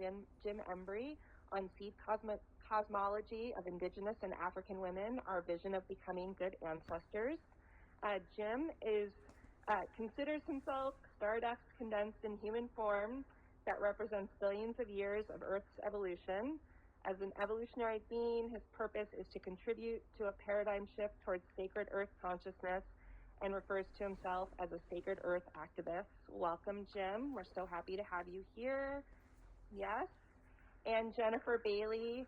Jim Embry on Seed Cosmology of Indigenous and African Women, Our Vision of Becoming Good Ancestors. Jim considers himself stardust condensed in human form that represents billions of years of Earth's evolution. As an evolutionary being, his purpose is to contribute to a paradigm shift towards sacred Earth consciousness and refers to himself as a sacred Earth activist. Welcome, Jim. We're so happy to have you here. Yes. And Jennifer Bailey.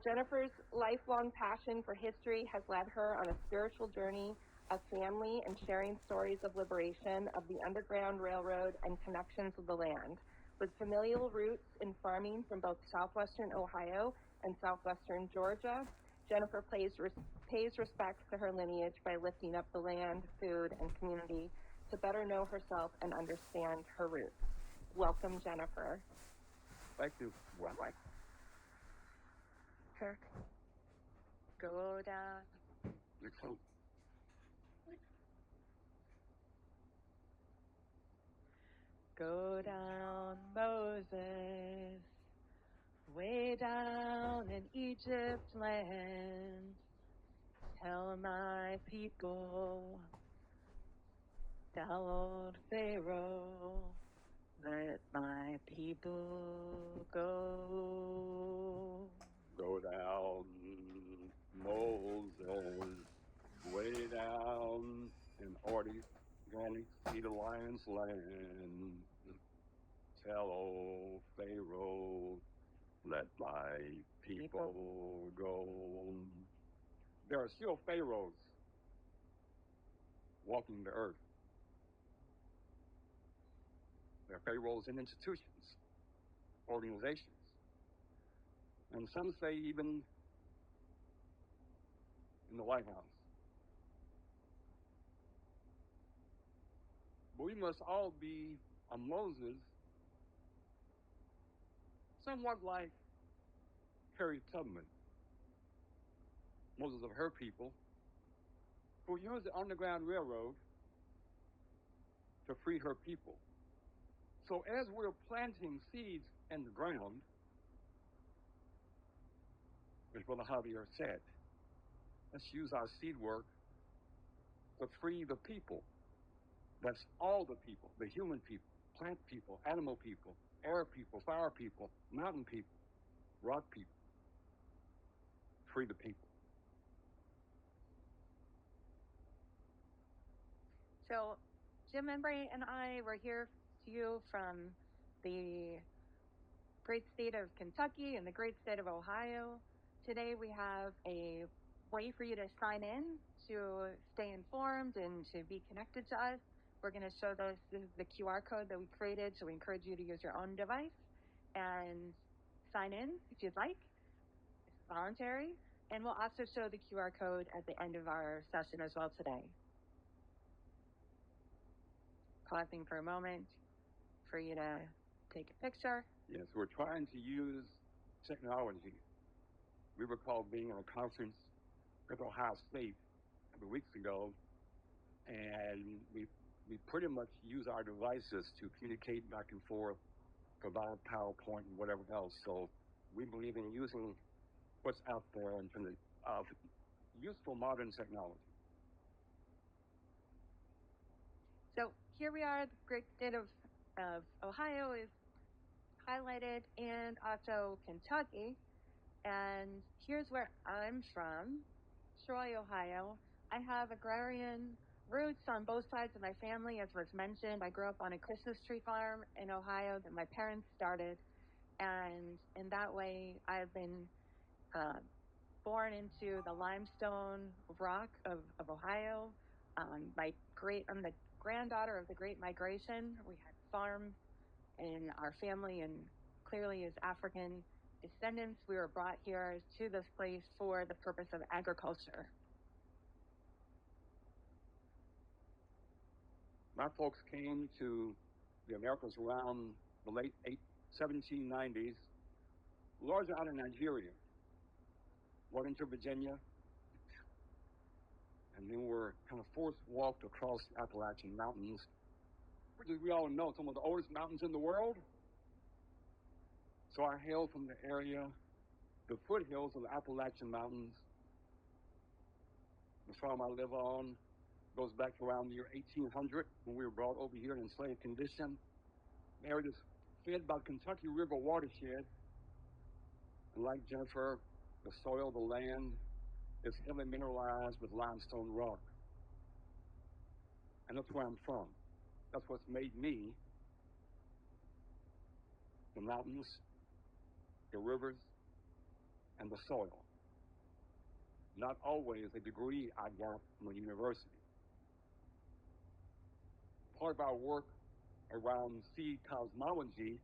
Jennifer's lifelong passion for history has led her on a spiritual journey of family and sharing stories of liberation of the Underground Railroad and connections with the land. With familial roots in farming from both southwestern Ohio and southwestern Georgia, Jennifer pays respect to her lineage by lifting up the land, food, and community to better know herself and understand her roots. Welcome, Jennifer. Thank you. Bye-bye. Kirk, go down. Go down, Moses, way down in Egypt land. Tell my people, tell old Pharaoh, let my people go. Go down, Moses, way down in organic Sea Lion's land. Tell old Pharaoh, let my people go. There are still pharaohs walking the earth. There are pharaohs in institutions, organizations, and some say even in the White House. But we must all be a Moses, somewhat like Harriet Tubman, Moses of her people, who used the Underground Railroad to free her people. So as we're planting seeds in the ground, as Brother Javier said, let's use our seed work to free the people. That's all the people, the human people, plant people, animal people, air people, fire people, mountain people, rock people. Free the people. So Jim Embry and I were here to you from the great state of Kentucky and the great state of Ohio. Today we have a way for you to sign in to stay informed and to be connected to us. We're going to show this is the QR code that we created, so we encourage you to use your own device and sign in if you'd like. It's voluntary, and we'll also show the QR code at the end of our session as well today. Pausing for a moment for you to take a picture. Yes, we're trying to use technology. We recall being at a conference with Ohio State a couple weeks ago, and we pretty much use our devices to communicate back and forth, provide PowerPoint and whatever else. So we believe in using what's out there in terms of useful modern technology. So here we are, the great state of Ohio is highlighted, and also Kentucky. And here's where I'm from, Troy, Ohio. I have agrarian roots on both sides of my family, as was mentioned. I grew up on a Christmas tree farm in Ohio that my parents started. And in that way, I've been born into the limestone rock of Ohio. I'm the granddaughter of the Great Migration. We had farms in our family, and clearly as African descendants, we were brought here to this place for the purpose of agriculture. My folks came to the Americas around the late 1790s, largely out of Nigeria, went into Virginia, and then were kind of forced walked across the Appalachian Mountains, which, as we all know, some of the oldest mountains in the world. So I hail from the area, the foothills of the Appalachian Mountains. The farm I live on goes back to around the year 1800 when we were brought over here in enslaved condition. The area is fed by the Kentucky River watershed. And like Jennifer, the soil, the land is heavily mineralized with limestone rock. And that's where I'm from. That's what's made me. The mountains, the rivers, and the soil. Not always a degree I got from a university. Part of our work around seed cosmology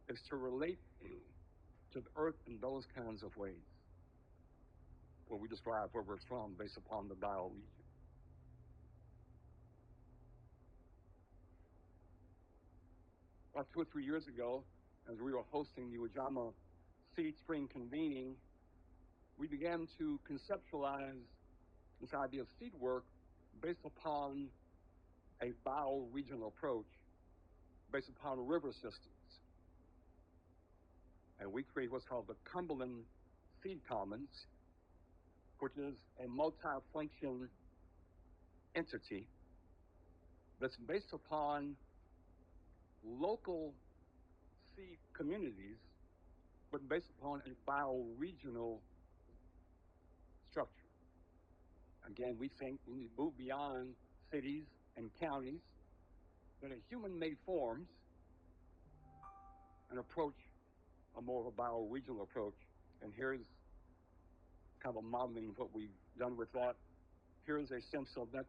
is to relate to the earth in those kinds of ways, where we describe where we're from based upon the bioregion. About 2 or 3 years ago, as we were hosting the Ujama Seed Spring convening, we began to conceptualize this idea of seed work based upon a bioregional approach, based upon river systems. And we create what's called the Cumberland Seed Commons, which is a multi-function entity that's based upon local seed communities, but based upon a bioregional structure. Again, we think we need to move beyond cities and counties that are human-made forms and approach a more of a bioregional approach. And here's kind of a modeling of what we've done with that. Here's a sense of that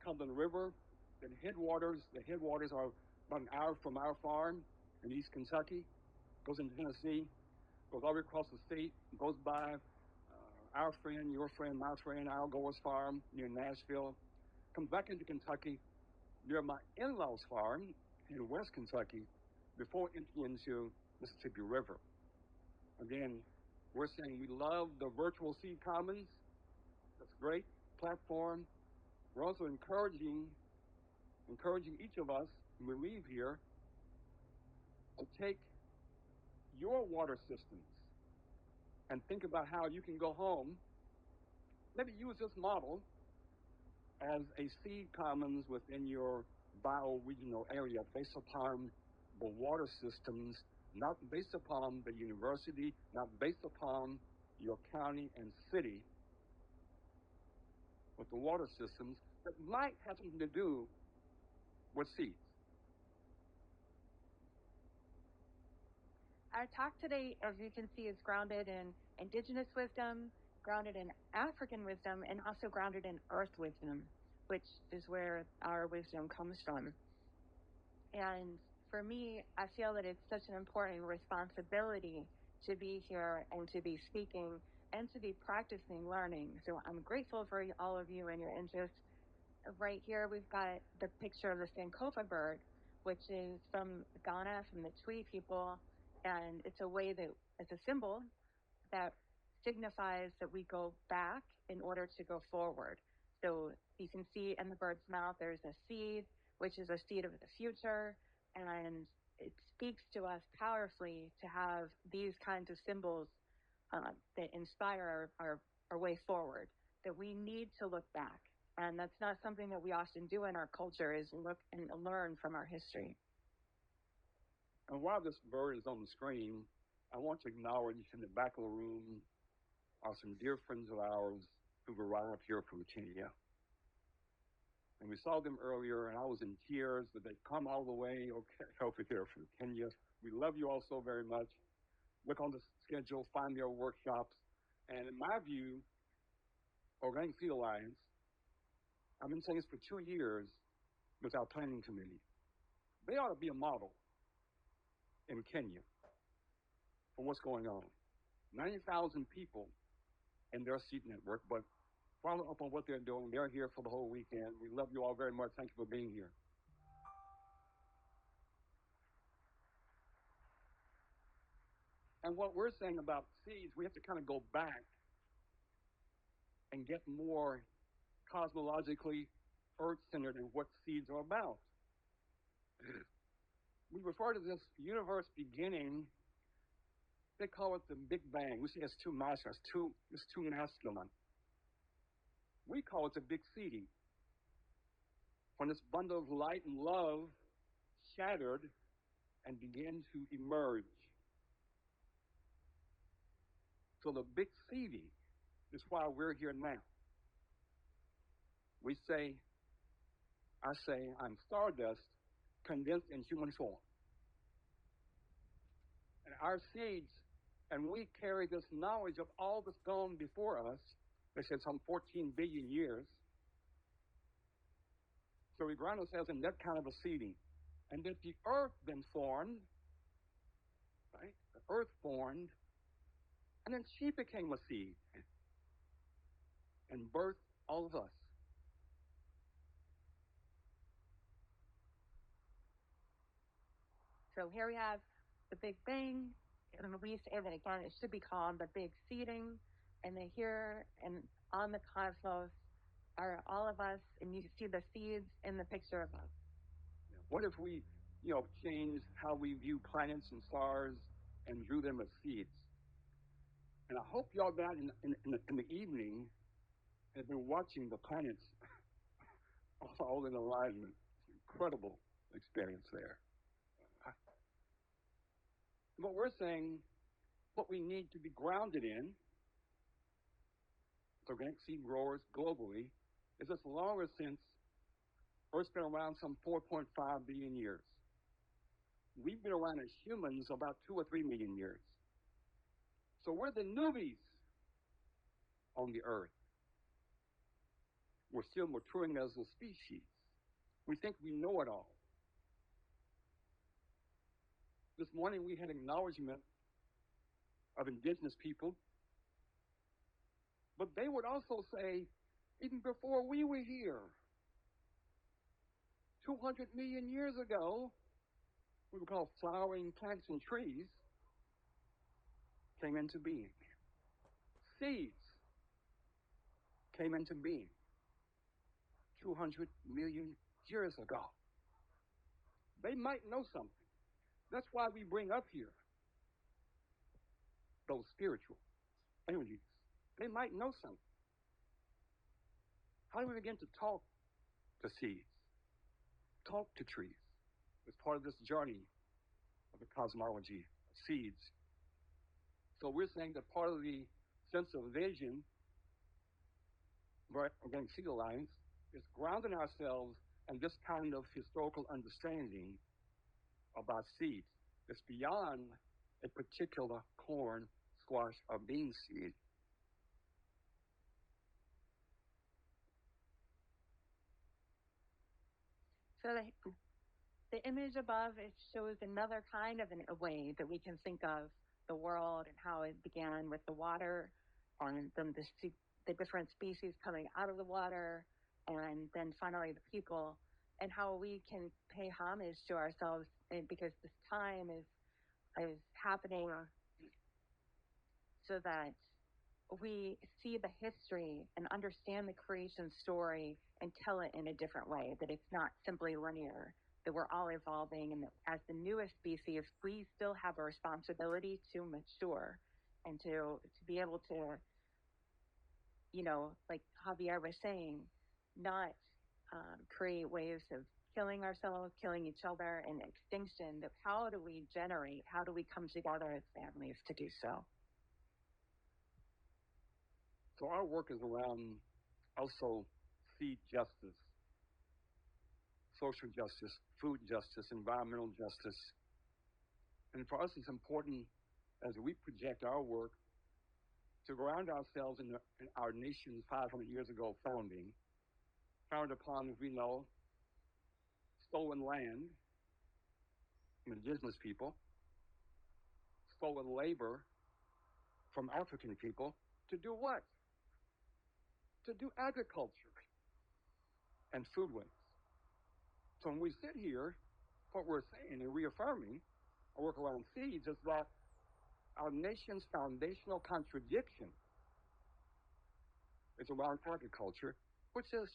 Cumberland River, the headwaters are about an hour from our farm in East Kentucky, goes into Tennessee, goes all the way across the state, goes by our friend, your friend, my friend, Al Gore's farm near Nashville, comes back into Kentucky near my in-laws' farm in West Kentucky before entering into Mississippi River. Again, we're saying we love the virtual seed commons. That's a great platform. We're also encouraging each of us when we leave here to take your water systems and think about how you can go home. Maybe use this model as a seed commons within your bioregional area based upon the water systems, not based upon the university, not based upon your county and city, but the water systems that might have something to do with seeds. Our talk today, as you can see, is grounded in indigenous wisdom, grounded in African wisdom, and also grounded in earth wisdom, which is where our wisdom comes from. And for me, I feel that it's such an important responsibility to be here and to be speaking and to be practicing learning. So I'm grateful for all of you and your interest. Right here, we've got the picture of the Sankofa bird, which is from Ghana, from the Twi people. And it's a way that it's a symbol that signifies that we go back in order to go forward. So you can see in the bird's mouth, there's a seed, which is a seed of the future. And it speaks to us powerfully to have these kinds of symbols that inspire our way forward, that we need to look back. And that's not something that we often do in our culture, is look and learn from our history. And while this bird is on the screen, I want to acknowledge in the back of the room are some dear friends of ours who've arrived here from Kenya. And we saw them earlier, and I was in tears that they've come all the way over here from Kenya. We love you all so very much. Look on the schedule, find their workshops. And in my view, Organic Seed Alliance, I've been saying this for 2 years with our planning committee. They ought to be a model in Kenya for what's going on. 90,000 people in their seed network, but follow up on what they're doing. They're here for the whole weekend. We love you all very much. Thank you for being here. And what we're saying about seeds, we have to kind of go back and get more cosmologically earth-centered in what seeds are about. We refer to this universe beginning, they call it the Big Bang. We say it's too masculine, it's too masculine. We call it the Big Seeding. When this bundle of light and love shattered and began to emerge. So the Big Seeding is why we're here now. We say, I say, I'm stardust condensed in human form. And our seeds, and we carry this knowledge of all that's gone before us. They said some 14 billion years. So we ground ourselves in that kind of a seeding. And that the earth then formed, right? The earth formed, and then she became a seed and birthed all of us. So here we have the Big Bang, and we say that again, it should be called the Big Seeding, and then here and on the cosmos are all of us, and you see the seeds in the picture above. What if we, change how we view planets and stars and view them as seeds? And I hope y'all down in the evening have been watching the planets all in alignment. Incredible experience there. What we're saying, what we need to be grounded in, organic seed growers globally, is this longer since Earth's been around some 4.5 billion years. We've been around as humans about 2 or 3 million years. So we're the newbies on the Earth. We're still maturing as a species. We think we know it all. This morning we had acknowledgement of indigenous people, but they would also say, even before we were here, 200 million years ago, we were called flowering plants and trees, came into being. Seeds came into being 200 million years ago. They might know something. That's why we bring up here those spiritual energies. They might know something. How do we begin to talk to seeds? Talk to trees. It's part of this journey of the cosmology of seeds. So we're saying that part of the sense of vision, right, organic seed alliance, is grounding ourselves in this kind of historical understanding about seeds. It's beyond a particular corn, squash, or bean seed. So the image above, it shows another kind of a way that we can think of the world and how it began with the water, and then the different species coming out of the water, and then finally the people, and how we can pay homage to ourselves, and because this time is happening so that we see the history and understand the creation story and tell it in a different way, that it's not simply linear, that we're all evolving, and that as the newest species, we still have a responsibility to mature and to be able to, like Javier was saying, not create waves of killing ourselves, killing each other, and extinction. That how do we generate, how do we come together as families to do so? So our work is around also seed justice, social justice, food justice, environmental justice. And for us, it's important as we project our work to ground ourselves in our nation's 500 years ago founding, founded upon, as we know, stolen land from indigenous people, stolen labor from African people to do what? To do agriculture and food waste. So when we sit here, what we're saying and reaffirming our work around seeds is that our nation's foundational contradiction is around agriculture, which is,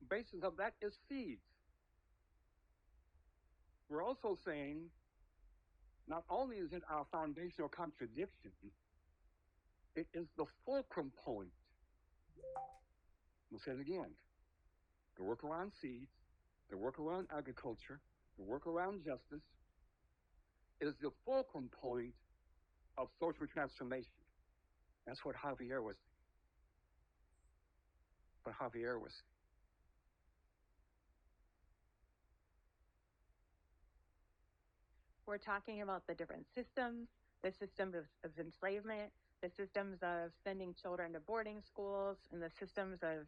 basis of that is seeds. We're also saying not only is it our foundational contradiction, it is the fulcrum point. We'll say it again. The work around seeds, the work around agriculture, the work around justice is the fulcrum point of social transformation. That's what Javier was saying. We're talking about the different systems, the systems of enslavement, the systems of sending children to boarding schools, and the systems of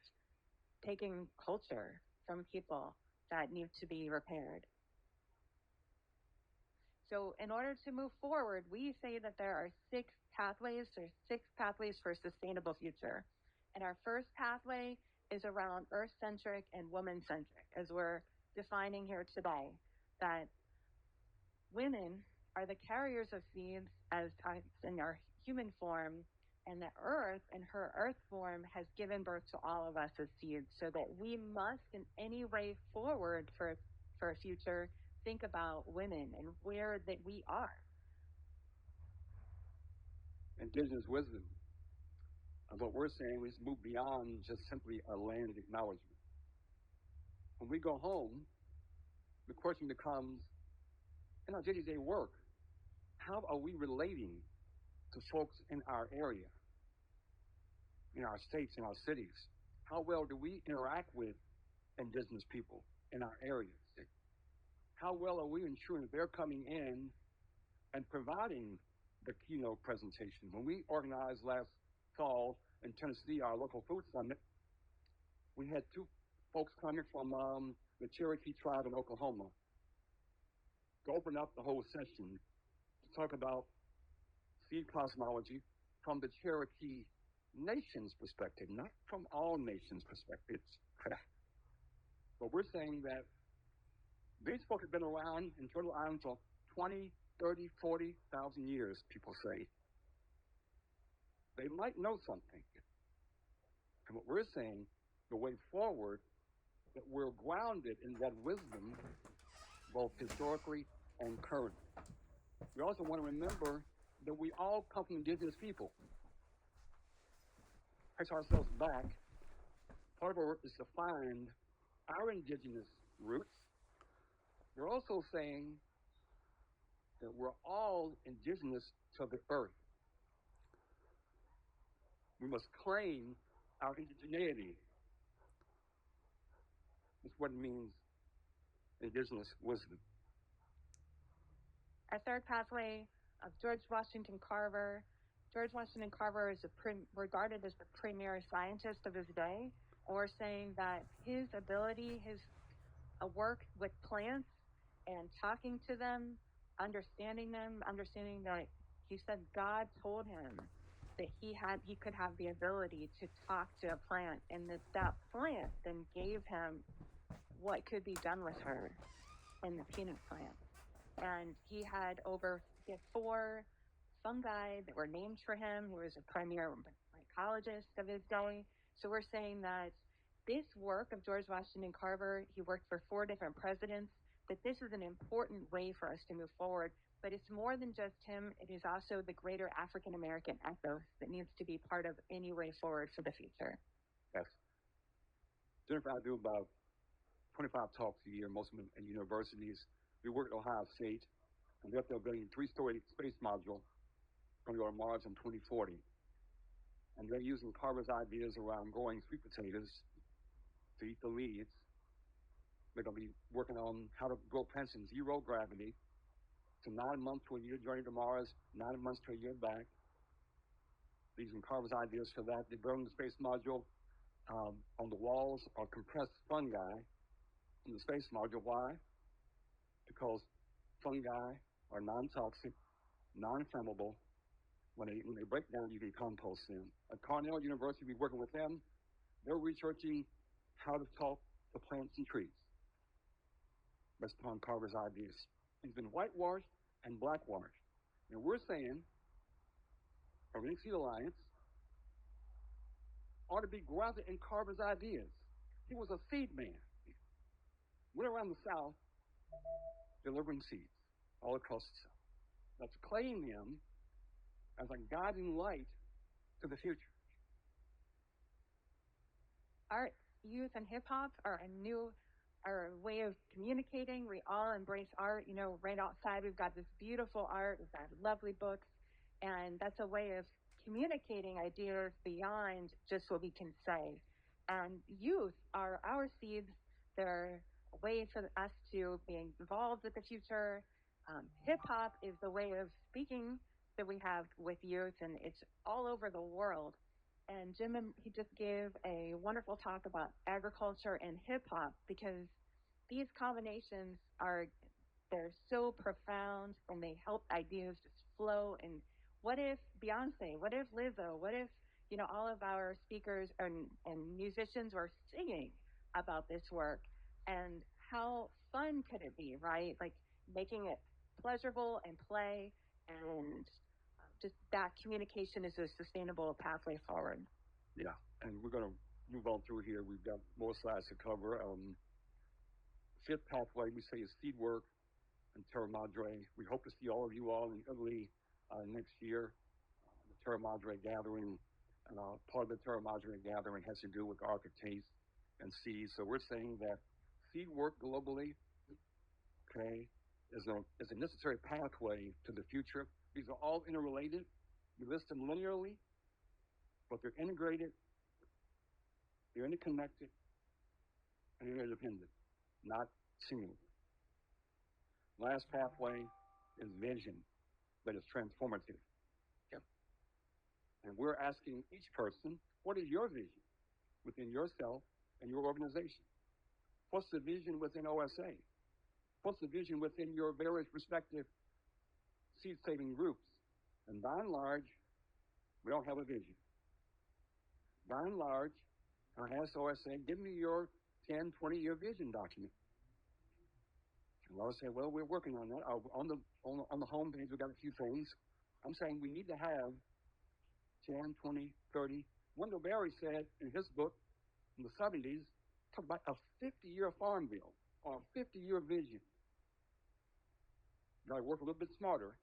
taking culture from people that need to be repaired. So in order to move forward, we say that there are six pathways for a sustainable future. And our first pathway is around earth-centric and woman-centric, as we're defining here today, that women are the carriers of seeds as in our human form, and the earth in her earth form has given birth to all of us as seeds, so that we must in any way forward for a future think about women and where that we are. Indigenous wisdom. And what we're saying is move beyond just simply a land acknowledgement. When we go home, the question becomes, in our day-to-day work, how are we relating to folks in our area, in our states, in our cities? How well do we interact with indigenous people in our areas? How well are we ensuring that they're coming in and providing the keynote presentation? When we organized last fall in Tennessee, our local food summit, we had two folks coming from the Cherokee tribe in Oklahoma to open up the whole session to talk about seed cosmology from the Cherokee nation's perspective, not from all nations' perspectives. But we're saying that these folks have been around in Turtle Island for 20, 30, 40,000 years, people say. They might know something. And what we're saying, the way forward, that we're grounded in that wisdom, both historically and currently. We also want to remember that we all come from indigenous people. Trace ourselves back. Part of our work is to find our indigenous roots. We're also saying that we're all indigenous to the earth. We must claim our indigeneity. That's what it means, indigenous wisdom. Our third pathway of George Washington Carver. George Washington Carver is regarded as the premier scientist of his day. And we're saying that his ability, his work with plants and talking to them, understanding that he said God told him that he could have the ability to talk to a plant, and that plant then gave him what could be done with her in the peanut plant. And he had 4 fungi that were named for him. He was a premier mycologist of his day. So we're saying that this work of George Washington Carver, he worked for 4 different presidents, that this is an important way for us to move forward. But it's more than just him. It is also the greater African American ethos that needs to be part of any way forward for the future. Yes. Jennifer, I do about 25 talks a year, most of them at universities. We work at Ohio State, and they're building a 3-story space module going to go to Mars in 2040. And they're using Carver's ideas around growing sweet potatoes to eat the leaves. They're going to be working on how to grow plants in 0 gravity. So 9 months to a year journey to Mars, 9 months to a year back. They're using Carver's ideas for that. They're building the space module. On the walls are compressed fungi in the space module. Why? Because fungi are non-toxic, non-flammable. When they break down, you can compost them. At Cornell University, we're working with them. They're researching how to talk to plants and trees based upon Carver's ideas. He's been whitewashed and blackwashed. And we're saying, Organic Seed Alliance ought to be grounded in Carver's ideas. He was a seed man. Went around the South delivering seeds all across the South. That's claiming them as a guiding light to the future. Art, youth, and hip hop are a way of communicating. We all embrace art. You know, right outside we've got this beautiful art, we've got lovely books, and that's a way of communicating ideas beyond just what we can say. And youth are our seeds. They're a way for us to be involved with the future. Hip hop is the way of speaking that we have with youth, and it's all over the world. And Jim, he just gave a wonderful talk about agriculture and hip hop because these combinations they're so profound and they help ideas just flow. And what if Beyonce, what if Lizzo, what if, you know, all of our speakers and musicians were singing about this work, and how fun could it be, right? Like making it pleasurable and play, and just that communication is a sustainable pathway forward. Yeah, and we're going to move on through here. We've got more slides to cover. Fifth pathway, we say, is seed work and Terra Madre. We hope to see all of you all in Italy next year. The Terra Madre gathering, part of the Terra Madre gathering has to do with the art of taste and seeds. So we're saying that seed work globally, okay, is a necessary pathway to the future. These are all interrelated. We list them linearly, but they're integrated, they're interconnected, and they're interdependent, not singular. Last pathway is vision that is transformative. Okay? And we're asking each person, what is your vision within yourself and your organization? What's the vision within OSA? What's the vision within your various respective seed-saving groups? And by and large, we don't have a vision. By and large, I asked OSA, give me your 10, 20-year vision document. And I say, well, we're working on that. On the home page, we've got a few things. I'm saying we need to have 10, 20, 30. Wendell Berry said in his book in the 70s, talk about a 50-year farm bill or a 50-year vision. You got to work a little bit smarter.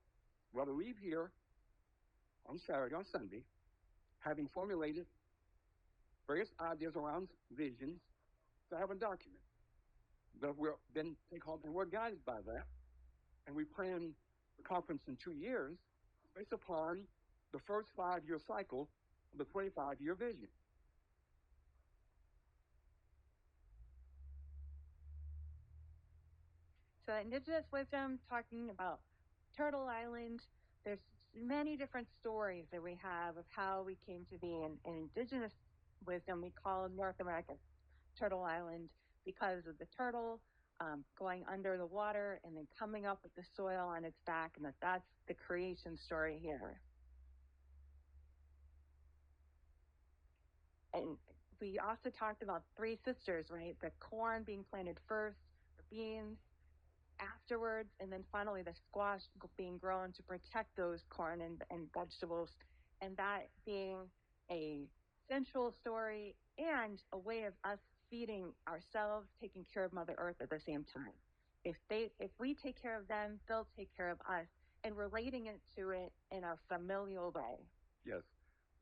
Rather leave here on Saturday, on Sunday, having formulated various ideas around visions to have a document. But we're then take home and we're guided by that. And we plan the conference in 2 years based upon the first 5-year cycle of the 25-year vision. So indigenous wisdom, talking about Turtle Island, there's many different stories that we have of how we came to be. In indigenous wisdom, we call North America Turtle Island because of the turtle going under the water and then coming up with the soil on its back, and that's the creation story here. And we also talked about three sisters, right? The corn being planted first, the beans afterwards, and then finally the squash being grown to protect those corn and vegetables, and that being a central story and a way of us feeding ourselves, taking care of Mother Earth at the same time. If we take care of them, they'll take care of us, and relating it to it in a familial way. Yes,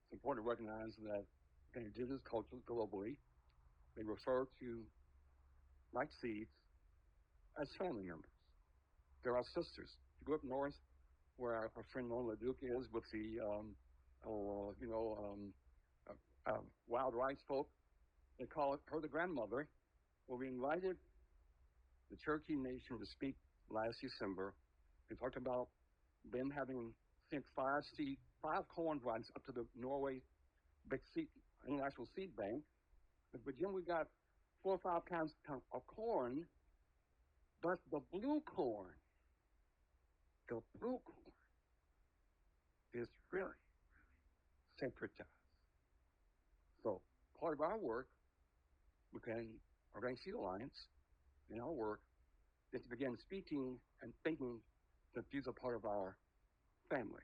it's important to recognize that in indigenous cultures globally, they refer to like seeds as family members. They're our sisters. If you go up north, where our friend Lola Duke is with the wild rice folk, they call her the grandmother. Well, we invited the Cherokee Nation to speak last December. We talked about them having sent 5 corn runs up to the Norway Big Seed International Seed Bank. But Jim, we got 4 or 5 kinds of corn, but the blue corn is really sacred to us. So part of our work within Organic Seed Alliance, in our work, is to begin speaking and thinking that these are part of our family.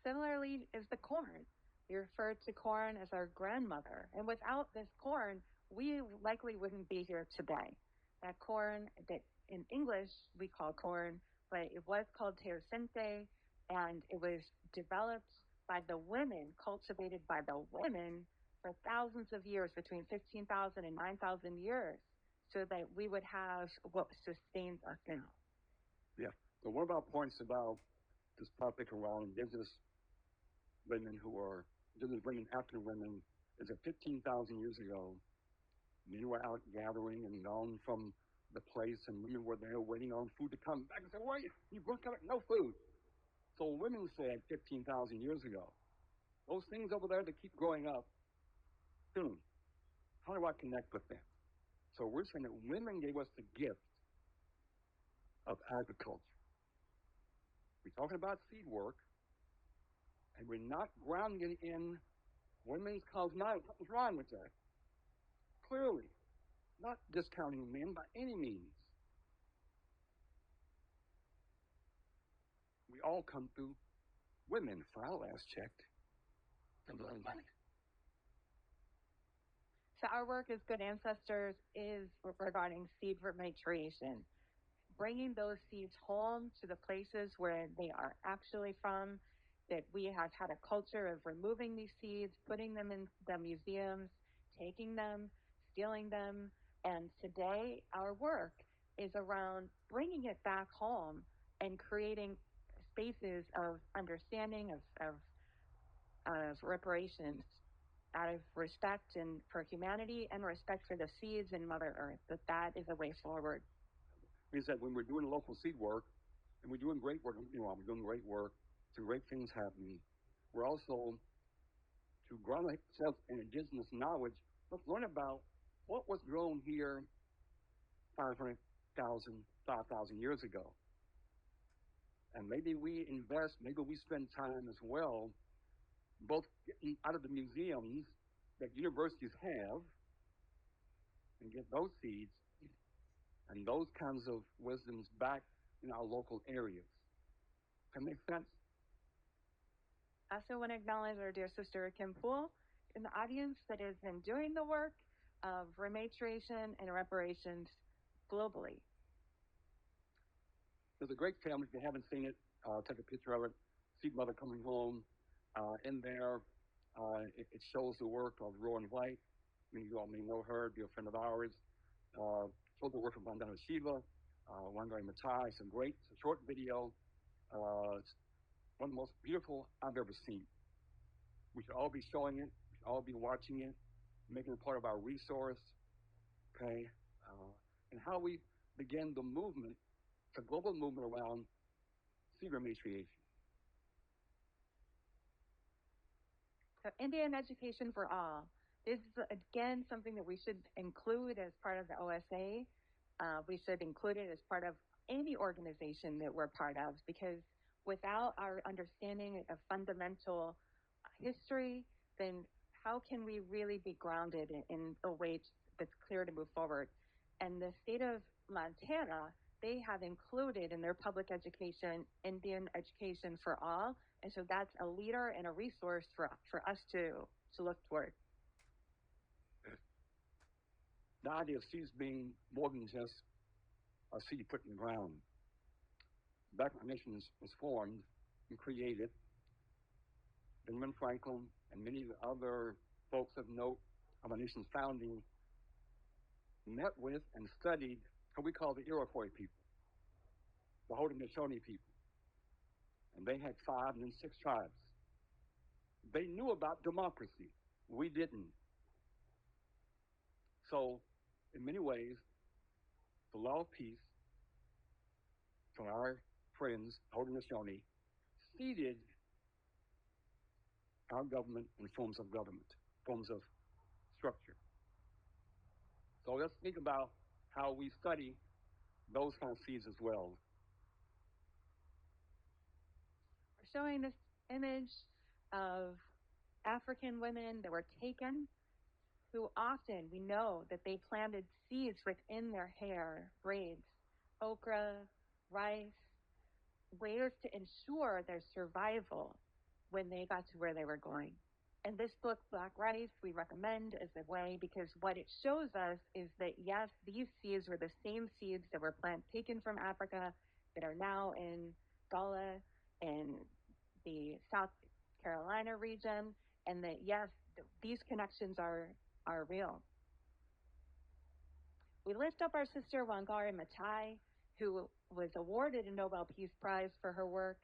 Similarly is the corn. We refer to corn as our grandmother. And without this corn, we likely wouldn't be here today. That corn that in English we call corn, but it was called teosinte, and it was developed by the women, cultivated by the women for thousands of years, between 15,000 and 9,000 years, so that we would have what sustains us now. Yeah. So one of our points about this topic around indigenous women indigenous women, African women, is that 15,000 years ago, men were out gathering and gone from the place, and women were there waiting on food to come back and say, wait, you broke out, no food. So women said 15,000 years ago, those things over there that keep growing up, soon, how do I connect with them? So we're saying that women gave us the gift of agriculture. We're talking about seed work, and we're not grounding it in women's cosmology. Something's wrong with that. Clearly, not discounting men by any means. We all come through women, for our last checked. So our work as good ancestors is regarding seed repatriation, bringing those seeds home to the places where they are actually from, that we have had a culture of removing these seeds, putting them in the museums, taking them, stealing them. And today our work is around bringing it back home and creating spaces of understanding, of reparations, out of respect and for humanity and respect for the seeds and Mother Earth, that is a way forward. Means that when we're doing local seed work, and we're doing great work, we're doing great work, some great things happening. We're also, to ground ourselves in indigenous knowledge, let's learn about what was grown here 500,000, 5,000 years ago. And maybe we invest, maybe we spend time as well, both getting out of the museums that universities have and get those seeds and those kinds of wisdoms back in our local areas. That makes sense? I also want to acknowledge our dear sister Kim Poole in the audience that has been doing the work of rematriation and reparations globally. There's a great film, if you haven't seen it, take a picture of it. Seed Mother Coming Home. In there, it shows the work of Rowan White. You all may know her, be a friend of ours. Shows the work of Vandana Shiva, Wangari Maathai. It's a short video. It's one of the most beautiful I've ever seen. We should all be showing it. We should all be watching it, making it part of our resource. Okay, and how we begin the movement, the global movement around seed rematriation. So Indian education for all. This is, again, something that we should include as part of the OSA. We should include it as part of any organization that we're part of, because without our understanding of fundamental history, then how can we really be grounded in a way that's clear to move forward? And the state of Montana, they have included in their public education Indian education for all, and so that's a leader and a resource for us to look toward. The idea of seeds being more than just a seed put in the ground. Back when nations was formed and created, Benjamin Franklin and many of the other folks of note of our nation's founding met with and studied what we call the Iroquois people, the Haudenosaunee people. And they had 5 and then 6 tribes. They knew about democracy. We didn't. So, in many ways, the law of peace from our friends, Haudenosaunee, seeded our government in forms of government, forms of structure. So let's think about how we study those kind of seeds as well. We're showing this image of African women that were taken, who often we know that they planted seeds within their hair, braids, okra, rice, ways to ensure their survival when they got to where they were going. And this book, Black Rice, we recommend as a way because what it shows us is that, yes, these seeds were the same seeds that were taken from Africa that are now in Gala and the South Carolina region, and that, yes, these connections are real. We lift up our sister Wangari Maathai, who was awarded a Nobel Peace Prize for her work.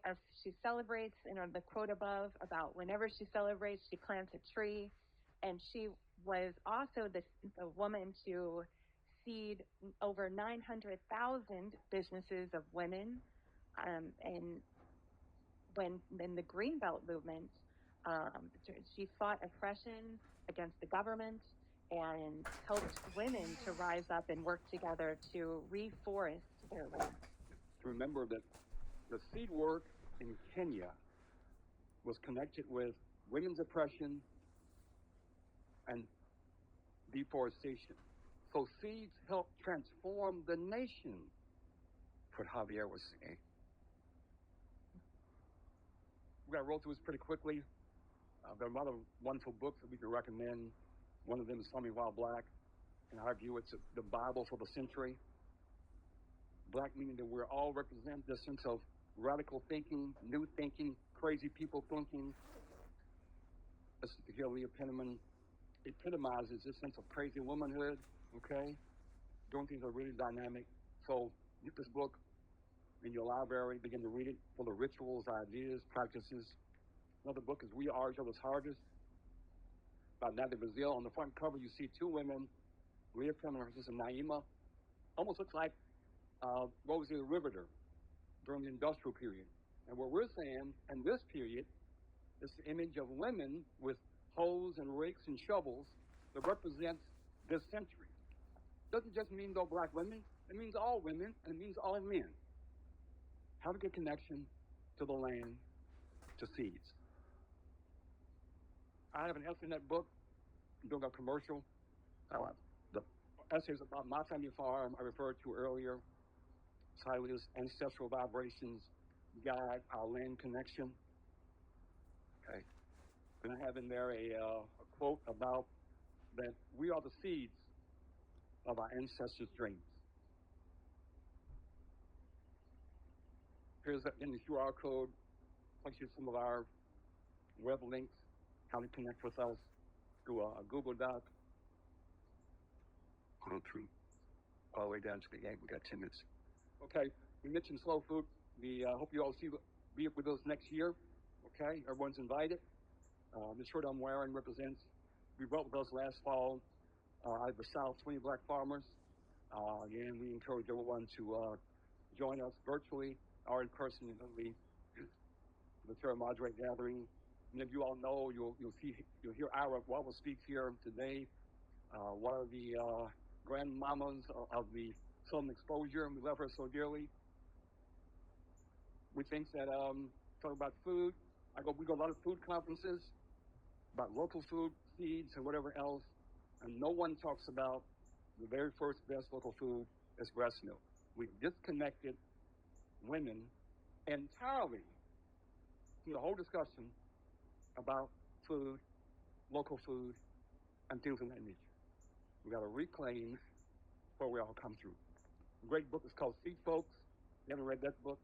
As she celebrates, the quote above about whenever she celebrates, she plants a tree. And she was also the woman to seed over 900,000 businesses of women. And when in the Greenbelt movement, she fought oppression against the government and helped women to rise up and work together to reforest their land. Remember that the seed work in Kenya was connected with women's oppression and deforestation. So seeds help transform the nation, what Javier was saying. We're going to roll through this pretty quickly. There are a lot of wonderful books that we can recommend. One of them is Something While Black. In our view, it's the Bible for the century. Black meaning that we all represent this sense of radical thinking, new thinking, crazy people thinking. As Leah Penniman epitomizes this sense of crazy womanhood, okay? Doing things are really dynamic. So get this book in your library, begin to read it, full of rituals, ideas, practices. Another book is We Are Each Other's Hardest by Natalie Brazil. On the front cover, you see two women, Leah Penniman and her sister Naima. Almost looks like Rosie the Riveter during the industrial period. And what we're saying in this period is the image of women with hoes and rakes and shovels that represents this century. Doesn't just mean though black women, it means all women, and it means all men. Have a good connection to the land, to seeds. I have an essay in that book, I'm doing a commercial. The essay is about my family farm I referred to earlier. Title is Ancestral Vibrations Guide Our Land Connection. Okay. And I have in there a quote about that we are the seeds of our ancestors' dreams. Here's in the QR code, takes you some of our web links, how to connect with us through a Google Doc. Go through all the way down to the end. We got 10 minutes. Okay, we mentioned slow food. We hope you all be with us next year. Okay, everyone's invited. The shirt I'm wearing represents, we brought with us last fall out of the South 20 black farmers. Again, we encourage everyone to join us virtually or in person in the Terra Madre gathering. And if you all know, you'll hear Ira Wobble speak here today. One of the grandmamas of the Southern Exposure, and we love her so dearly. We think that talk about food. We go to a lot of food conferences about local food, seeds, and whatever else, and no one talks about the very first best local food is breast milk. We disconnected women entirely from the whole discussion about food, local food, and things of that nature. We got to reclaim where we all come through. A great book is called Seed Folks. You haven't read that book?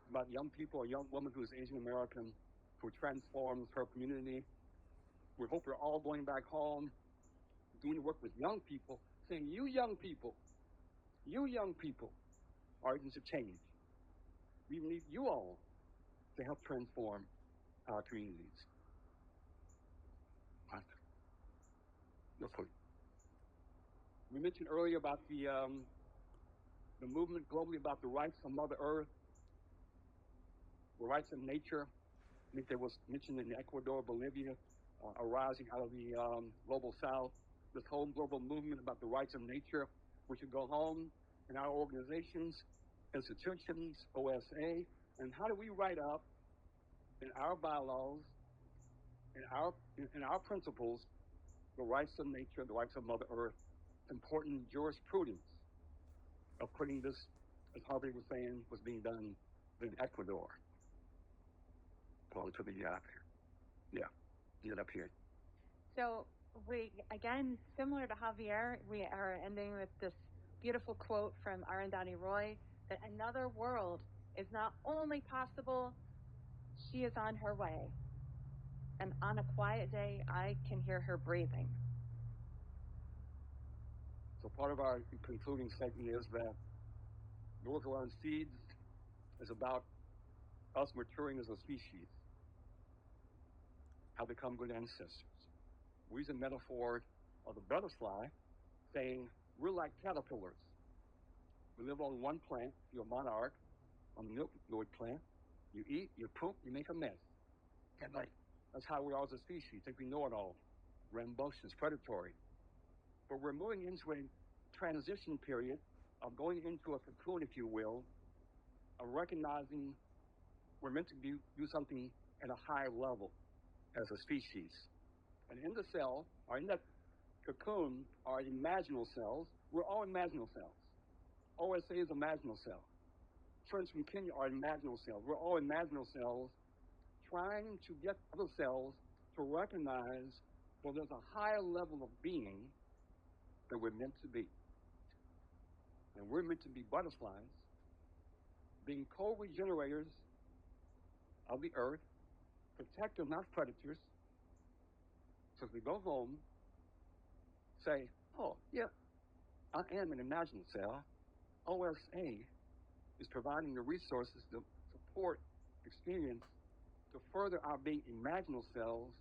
About young people, a young woman who is Asian American who transforms her community. We hope we're all going back home, doing work with young people, saying, you young people are agents of change. We need you all to help transform our communities. We mentioned earlier about the movement globally about the rights of Mother Earth, the rights of nature. I think there was mentioned in Ecuador, Bolivia, arising out of the global South. This whole global movement about the rights of nature. We should go home in our organizations, institutions, OSA, and how do we write up in our bylaws, in our principles, the rights of nature, the rights of Mother Earth, important jurisprudence of putting this, as Harvey was saying, was being done in Ecuador. Probably to the here. Yeah. get up here. So we, again, similar to Javier, we are ending with this beautiful quote from Arundhati Roy, that another world is not only possible, she is on her way. And on a quiet day, I can hear her breathing. So part of our concluding statement is that the work around seeds is about us maturing as a species, how to become good ancestors. We use a metaphor of the butterfly, saying we're like caterpillars. We live on one plant, you're a monarch, on the milkwood plant. You eat, you poop, you make a mess. That's how we are as a species. Think we know it all. Rambunctious, predatory. But we're moving into a transition period of going into a cocoon, if you will, of recognizing we're meant to do something at a high level as a species. And in the cell, or in that cocoon, are imaginal cells. We're all imaginal cells. OSA is imaginal cell. Friends from Kenya are imaginal cells. We're all imaginal cells trying to get other cells to recognize that there's a higher level of being that we're meant to be. And we're meant to be butterflies, being co-regenerators of the earth, protectors, not predators. So if we go home, say, oh, yeah, I am an imaginal cell. OSA is providing the resources to support experience to further our being imaginal cells,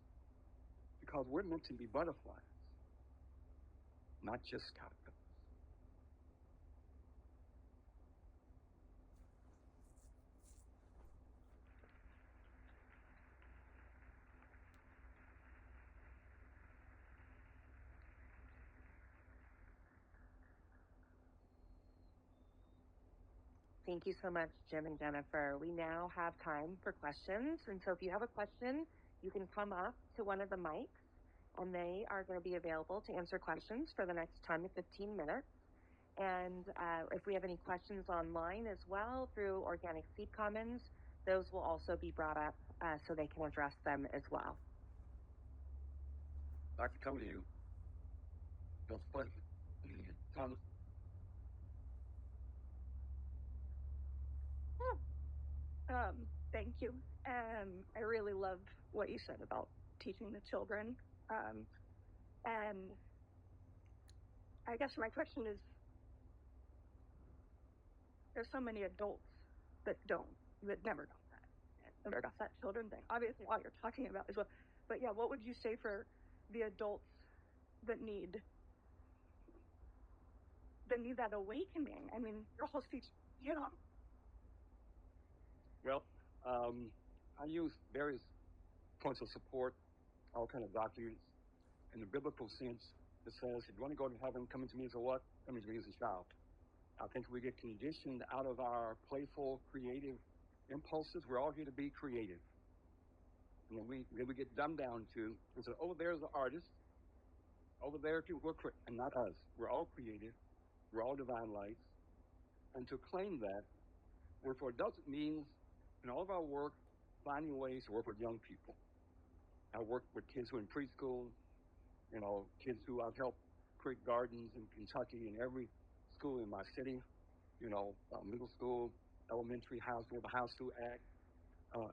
because we're meant to be butterflies, not just caterpillars. Thank you so much, Jim and Jennifer. We now have time for questions. And so if you have a question, you can come up to one of the mics, and they are going to be available to answer questions for the next 10 to 15 minutes. And if we have any questions online as well through Organic Seed Commons, those will also be brought up so they can address them as well. I'd like to come to you. That's fun. Thank you. I really love what you said about teaching the children. And I guess my question is, there's so many adults that never got that, never got that children thing. Obviously, all you're talking about as well. But yeah, what would you say for the adults that need that awakening? I mean, your whole speech, Well, I use various points of support, all kind of documents. In the biblical sense, it says, if you want to go to heaven, come into me as a what? Come into me as a child. I think we get conditioned out of our playful, creative impulses. We're all here to be creative. And then we get dumbed down to, and so over there's the artist, over there we're and not us. We're all creative. We're all divine lights. And to claim that, where for adults it means, in all of our work, finding ways to work with young people. I work with kids who are in preschool, kids who I've helped create gardens in Kentucky in every school in my city, middle school, elementary, high school, the high school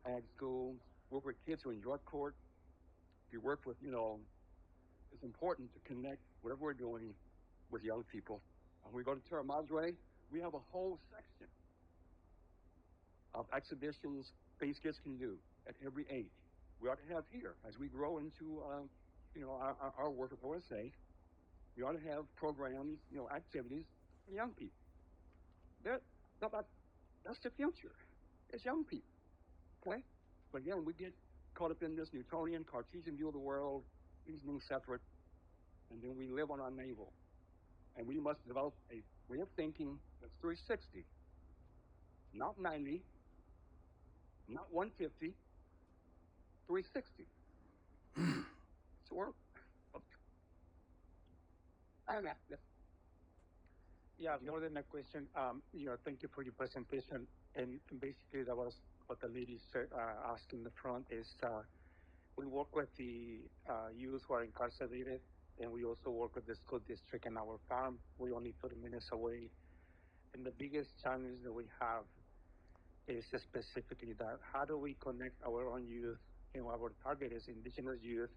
ag school. Work with kids who are in drug court. We work with, it's important to connect whatever we're doing with young people. When we go to Terra Madre, we have a whole section of exhibitions things kids can do at every age. We ought to have here, as we grow into, our work with OSA, we ought to have programs, activities for young people. That's the future. It's young people, okay? But again, we get caught up in this Newtonian, Cartesian view of the world, things being separate, and then we live on our navel. And we must develop a way of thinking that's 360, not 90, not 150, 360. So we're, I don't know. Yeah, more than a question. Thank you for your presentation. And basically, that was what the lady asked in the front is, we work with the youth who are incarcerated, and we also work with the school district and our farm. We're only 30 minutes away. And the biggest challenge that we have is specifically that how do we connect our own youth, and our target is indigenous youth,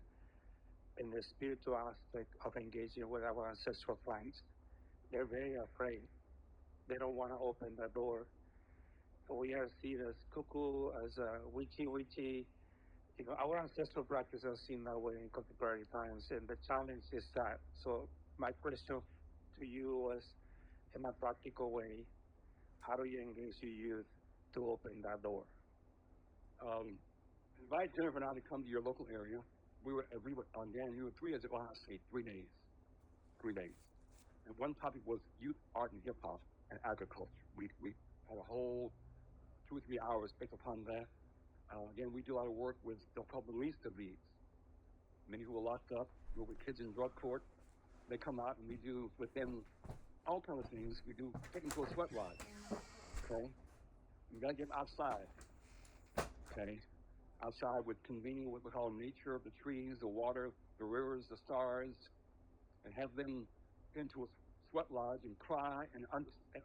in the spiritual aspect of engaging with our ancestral plants. They're very afraid. They don't want to open the door. We are seen as cuckoo, as witchy. You know, our ancestral practices are seen that way in contemporary times, and the challenge is that. So my question to you was, in a practical way, how do you engage your youth to open that door? Invite Jennifer and I to come to your local area. We were on Dan, you were 3 days at Ohio State, 3 days. 3 days. And one topic was youth, art, and hip hop and agriculture. We had a whole 2 or 3 hours based upon that. Again, we do a lot of work with, they'll call the least of these. Many who are locked up, who were kids in drug court, they come out and we do with them all kinds of things. We do take them to a sweat lodge. Okay? You gotta get outside. Okay? Outside with convening what we call nature, the trees, the water, the rivers, the stars, and have them into a sweat lodge and cry and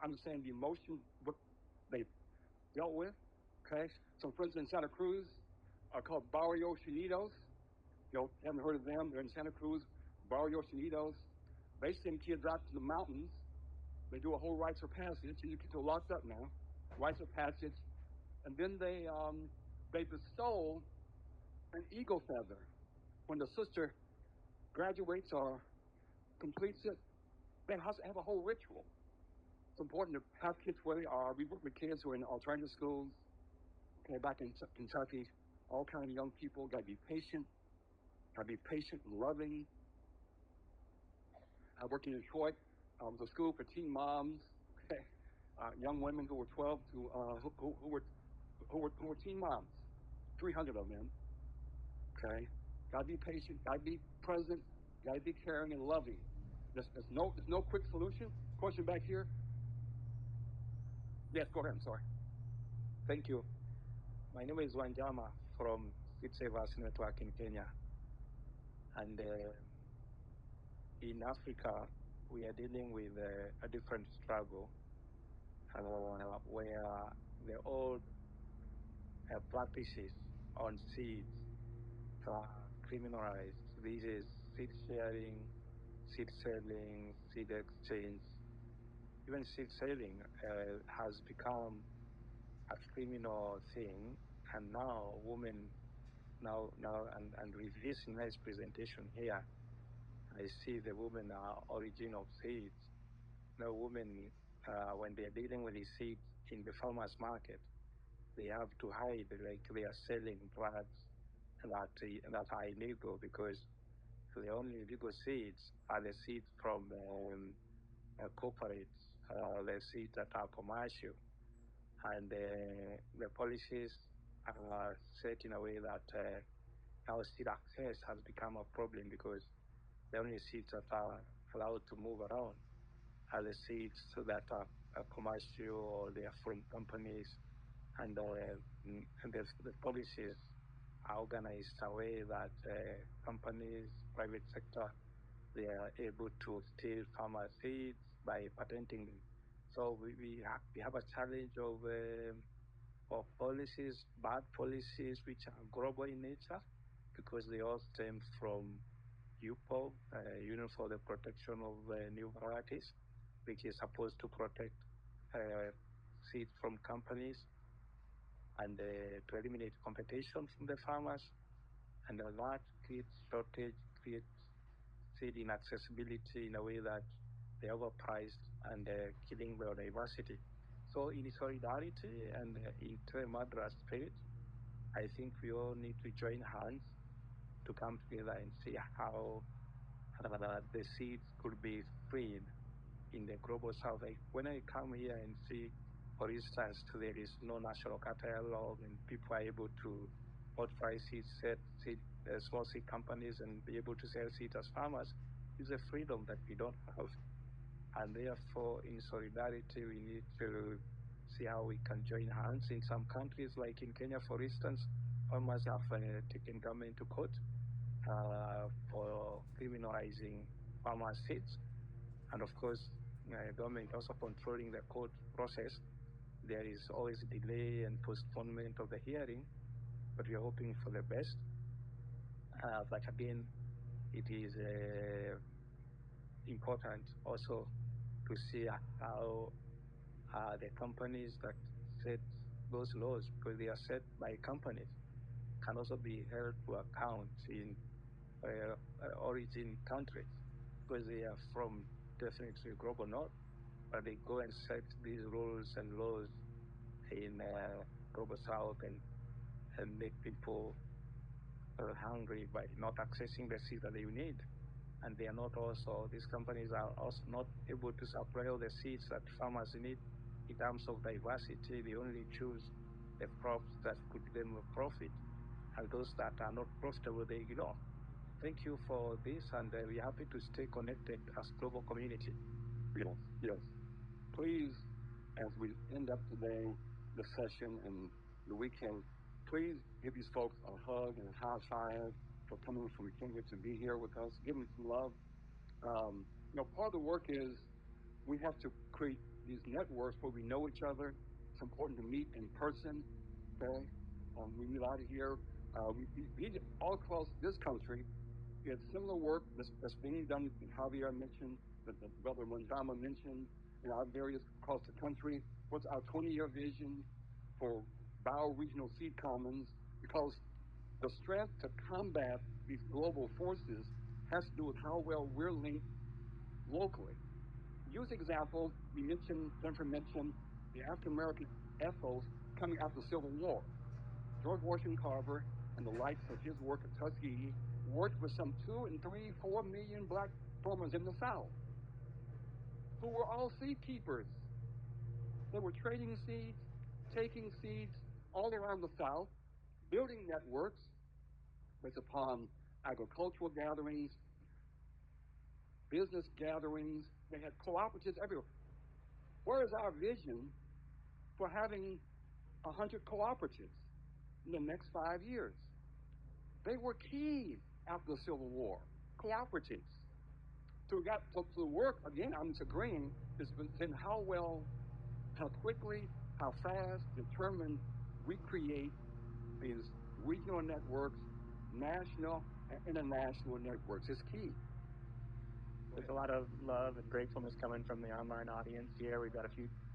understand the emotion, what they dealt with. Okay? Some friends in Santa Cruz are called Barrio Chinitos. You haven't heard of them. They're in Santa Cruz, Barrio Chinitos. They send kids out to the mountains. They do a whole rites of passage. These kids are locked up now. Rites of passage. And then they bestow an eagle feather. When the sister graduates or completes it, they have a whole ritual. It's important to have kids where they are. We work with kids who are in alternative schools. Okay, back in Kentucky, all kinds of young people. Got to be patient. Got to be patient and loving. I worked in Detroit. It was a school for teen moms. Okay, young women who were 12 to who were teen moms. 300 of them. Okay, got to be patient. Got to be present. Got to be caring and loving. There's no quick solution. Question back here. Yes, go ahead. I'm sorry. Thank you. My name is Wanjama from Seed Savers Network in Kenya. And in Africa, we are dealing with a different struggle where the old practices on seeds are criminalized. This is seed sharing, seed selling, seed exchange. Even seed selling has become a criminal thing, and now women and with this nice presentation here, I see the women are origin of seeds. Now women, when they are dealing with the seeds in the farmers market, they have to hide like they are selling drugs that are illegal, because the only legal seeds are the seeds from corporates, the seeds that are commercial, and the policies are set in a way that now seed access has become a problem, because the only seeds that are allowed to move around are the seeds that are commercial, or they are from companies, and the policies are organized in a way that companies, private sector, they are able to steal farmer seeds by patenting them. So we have a challenge of policies, bad policies, which are global in nature, because they all stem from UPO, Union for the Protection of New Varieties, which is supposed to protect seeds from companies and to eliminate competition from the farmers. And that creates shortage, creates seed inaccessibility in a way that they are overpriced and killing biodiversity. So in solidarity and in Madra spirit, I think we all need to join hands to come together and see how the seeds could be freed in the global south. When I come here and see, for instance, there is no national catalog and people are able to modify seeds, small seed companies, and be able to sell seeds as farmers, is a freedom that we don't have. And therefore, in solidarity, we need to see how we can join hands. In some countries, like in Kenya, for instance, almost have taken government to court for criminalizing farmer seeds. And of course, government also controlling the court process. There is always delay and postponement of the hearing, but we are hoping for the best. But again, it is important also to see how the companies that set those laws, because they are set by companies, can also be held to account in origin countries, because they are from definitely global north, but they go and set these rules and laws in global south and make people hungry by not accessing the seeds that they need. And they are not also, these companies are also not able to supply all the seeds that farmers need in terms of diversity. They only choose the crops that could give them a profit, and those that are not profitable, they ignore. Thank you for this, and we're happy to stay connected as global community. Yes, yes. Please, as we end up today, the session and the weekend, please give these folks a hug and a high five for coming from Kenya to be here with us. Give them some love. Part of the work is we have to create these networks where we know each other. It's important to meet in person. Okay, we meet out of here. We all across this country. We have similar work that's being done. Javier mentioned, that Brother Manzama mentioned, in our various across the country. What's our 20-year vision for bioregional seed commons? Because the strength to combat these global forces has to do with how well we're linked locally. Use example, Jennifer mentioned the African American ethos coming after the Civil War. George Washington Carver and the likes of his work at Tuskegee worked with some 2 and 3, 4 million black farmers in the South who were all seed keepers. They were trading seeds, taking seeds all around the South, building networks based upon agricultural gatherings, business gatherings. They had cooperatives everywhere. Where is our vision for having 100 cooperatives in the next 5 years? They were key after the Civil War, cooperatives. So we got to the work, again, I'm agreeing, has been how well, how quickly, how fast, determined we create these regional networks, national and international networks is key. There's a lot of love and gratefulness coming from the online audience here. We've got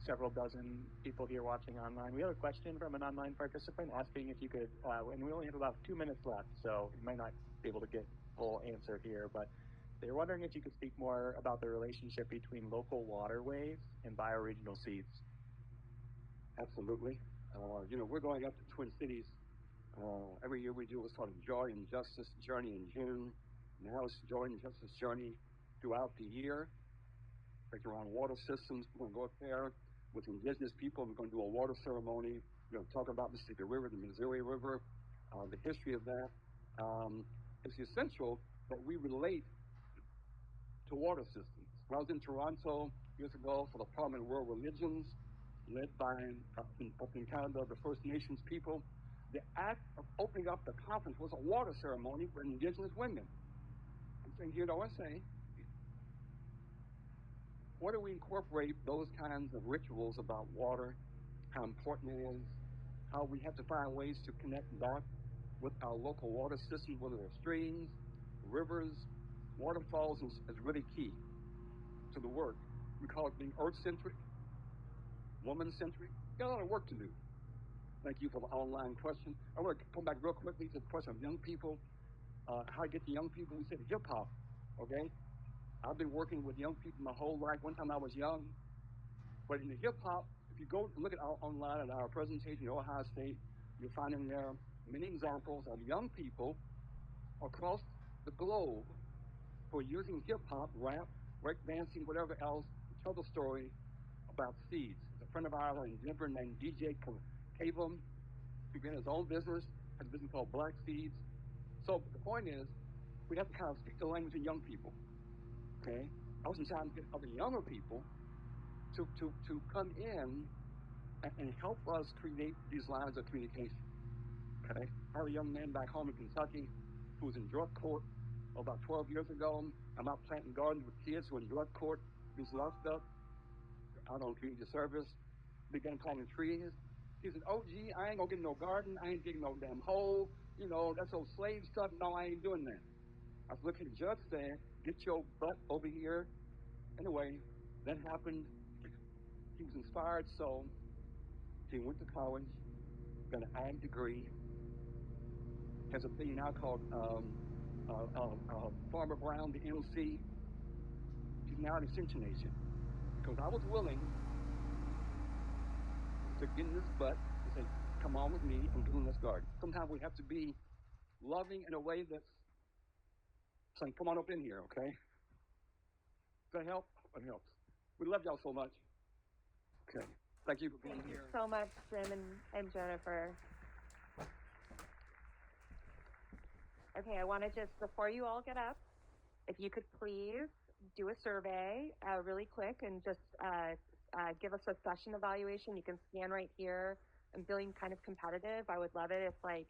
several dozen people here watching online. We have a question from an online participant asking if you could, and we only have about 2 minutes left, so you might not be able to get full answer here, but they're wondering if you could speak more about the relationship between local waterways and bioregional seeds. Absolutely. We're going up to Twin Cities. Every year we do what's called a Joy and Justice Journey in June. Now it's Joy and Justice Journey throughout the year. Like around water systems, we're going to go up there with indigenous people. We're going to do a water ceremony. We're going to talk about the Mississippi River, the Missouri River, the history of that. It's essential that we relate to water systems. When I was in Toronto years ago for the Parliament of World Religions, led by up in Canada, the First Nations people, the act of opening up the conference was a water ceremony for indigenous women. I'm saying here at OSA, where do we incorporate those kinds of rituals about water, how important it is, how we have to find ways to connect back with our local water systems, whether they're streams, rivers, waterfalls is really key to the work. We call it being earth-centric, woman-centric. Got a lot of work to do. Thank you for the online question. I want to come back real quickly to the question of young people. How to get to young people? We said hip-hop, okay? I've been working with young people my whole life. One time I was young. But in the hip-hop, if you go look at online at our presentation at Ohio State, you'll find in there many examples of young people across the globe who are using hip-hop, rap, breakdancing, whatever else, to tell the story about seeds. A friend of ours in Denver named DJ Cavum began his own business, has a business called Black Seeds. So the point is, we have to kind of speak the language of young people, okay? Oftentimes get other younger people to come in and help us create these lines of communication. Okay. I have a young man back home in Kentucky who was in drug court about 12 years ago. I'm out planting gardens with kids who are in drug court, this love stuff, out on community service, began planting trees. He said, "Oh, gee, I ain't gonna get no garden. I ain't digging no damn hole. You know, that's old slave stuff. No, I ain't doing that." I was looking at the judge saying, "Get your butt over here." Anyway, that happened. He was inspired, so he went to college, got an ag degree, has a thing now called Farmer Brown, the MC. He's now an extension agent because I was willing to get in his butt and say, "Come on with me and doing this garden." Sometimes we have to be loving in a way that's saying, "Come on up in here, okay?" Does that help? It helps. We love y'all so much. Okay. Thank you for being Thank you here. so much, Jim and Jennifer. Okay, I want to just, before you all get up, if you could please do a survey really quick and just give us a session evaluation. You can scan right here. I'm feeling kind of competitive. I would love it if like